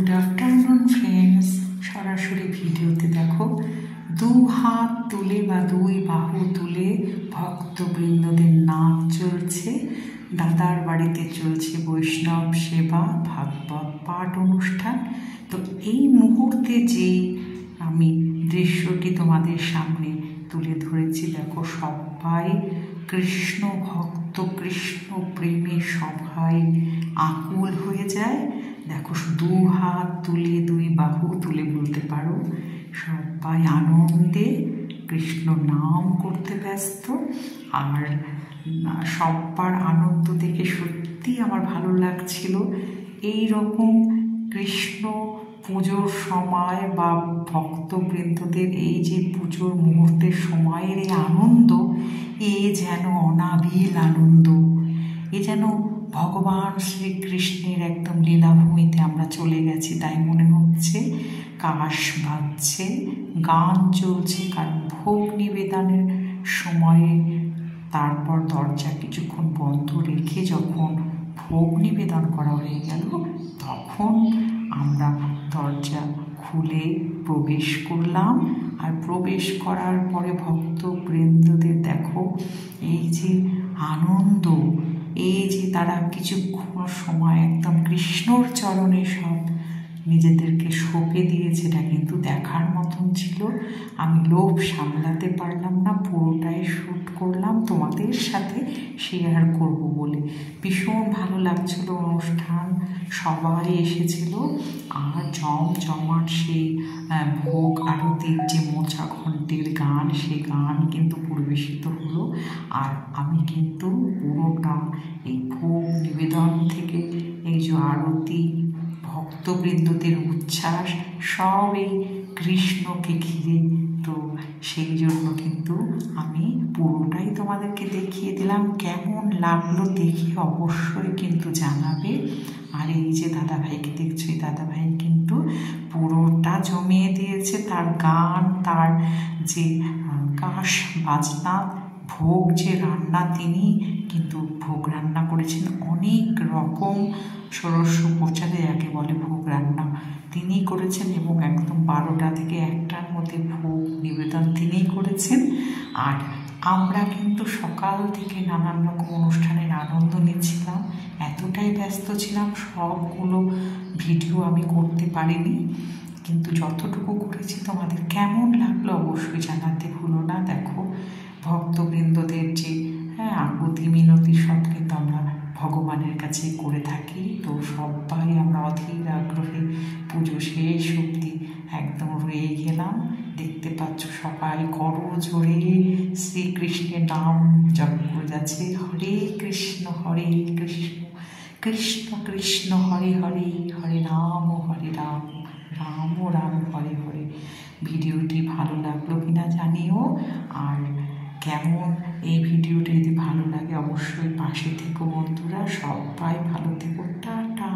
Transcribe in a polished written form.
Good afternoon friends. সরাসরি ভিডিওতে দেখো, দু হাত তুলে বা দুই বাহু তুলে ভক্তবৃন্দদের নাচ চলছে। দাদার বাড়িতে চলছে বৈষ্ণব সেবা, ভাগবত পাঠ অনুষ্ঠান। তো এই মুহূর্তে যে আমি দৃশ্যটি তোমাদের সামনে তুলে ধরেছি, দেখো সবাই কৃষ্ণ ভক্ত, কৃষ্ণ প্রেমে সবাই আকুল হয়ে যায়। দেখো দু হাত তুলে দুই বাহু তুলে বলতে পারো, সবাই আনন্দে কৃষ্ণ নাম করতে ব্যস্ত। আর সবার আনন্দ দেখে সত্যি আমার ভালো লাগছিল। এই রকম কৃষ্ণ পুজোর সময় বা ভক্তবৃন্দদের এই যে পুজোর মুহূর্তের সময়ের এই আনন্দ, এ যেন অনাবিল আনন্দ। এ যেন ভগবান শ্রীকৃষ্ণের একদম লীলাভূমিতে আমরা চলে গেছি তাই মনে হচ্ছে। কাশ বাজছে, গান চলছে, কারণ ভোগ নিবেদনের সময়ে তারপর দরজা কিছুক্ষণ বন্ধ রেখে যখন ভোগ নিবেদন করা হয়ে গেল, তখন আমরা দরজা খুলে প্রবেশ করলাম। আর প্রবেশ করার পরে ভক্তবৃন্দদের দেখো এই যে আনন্দ, এই যে তারা কিছুক্ষণ সময় একদম কৃষ্ণর চরণে সব নিজেদেরকে সঁপে দিয়েছে, এটা কিন্তু দেখার মতন ছিল। আমি লোভ সামলাতে পারলাম না, পুরোটাই শ্যুট করলাম তোমাদের সাথে শেয়ার করব বলে। ভীষণ ভালো লাগছিল অনুষ্ঠান, সবাই এসেছিল। আর জমজমাট সেই ভোগ আরতির যে মোচা ঘণ্টের গান, সে গান কিন্তু পরিবেশিত হলো। আর আমি কিন্তু পুরোটা এই ভোগ নিবেদন থেকে এই যে আরতি, ভক্তবৃন্দদের উচ্ছ্বাস, সব এই কৃষ্ণকে ঘিরে। তো সেই জন্য কিন্তু আমি পুরোটাই তোমাদেরকে দেখিয়ে দিলাম। কেমন লাগলো দেখে অবশ্যই কিন্তু জানাবে। আর এই যে দাদাভাইকে দেখছো, এই দাদাভাই কিন্তু পুরোটা জমিয়ে দিয়েছে। তার গান, তার যে কাশ বাজনা, ভোগ যে রান্না, তিনি কিন্তু ভোগ রান্না করেছেন অনেক রকম। ষোড়শ উপচারে যাকে বলে ভোগ রান্না তিনিই করেছেন, এবং একদম 12টা থেকে 1টার মধ্যে ভোগ নিবেদন তিনিই করেছেন। আর আমরা কিন্তু সকাল থেকে নানান রকম অনুষ্ঠানের আনন্দ নিচ্ছিলাম। এতটাই ব্যস্ত ছিলাম, সবগুলো ভিডিও আমি করতে পারিনি, কিন্তু যতটুকু করেছি তোমাদের কেমন লাগলো অবশ্যই জানাতে ভুলো না। দেখো ভক্তবৃন্দদের যে আকুতি মিনতি সব কিন্তু আমরা ভগবানের কাছে করে থাকি। তো সবাই আমরা অধীর আগ্রহে পুজো শেষ অবধি একদম রয়ে গেলাম। দেখতে পাচ্ছ সবাই করজোড়ে শ্রীকৃষ্ণের নাম জপ করে যাচ্ছে, হরে কৃষ্ণ কৃষ্ণ কৃষ্ণ হরে হরে, হরে রাম রাম রাম হরে হরে। ভিডিওটি ভালো লাগলো কিনা জানিও। আর কেমন এই ভিডিওটা যদি ভালো লাগে অবশ্যই পাশে থেকো বন্ধুরা। সবাই ভালো থেকো, টাটা।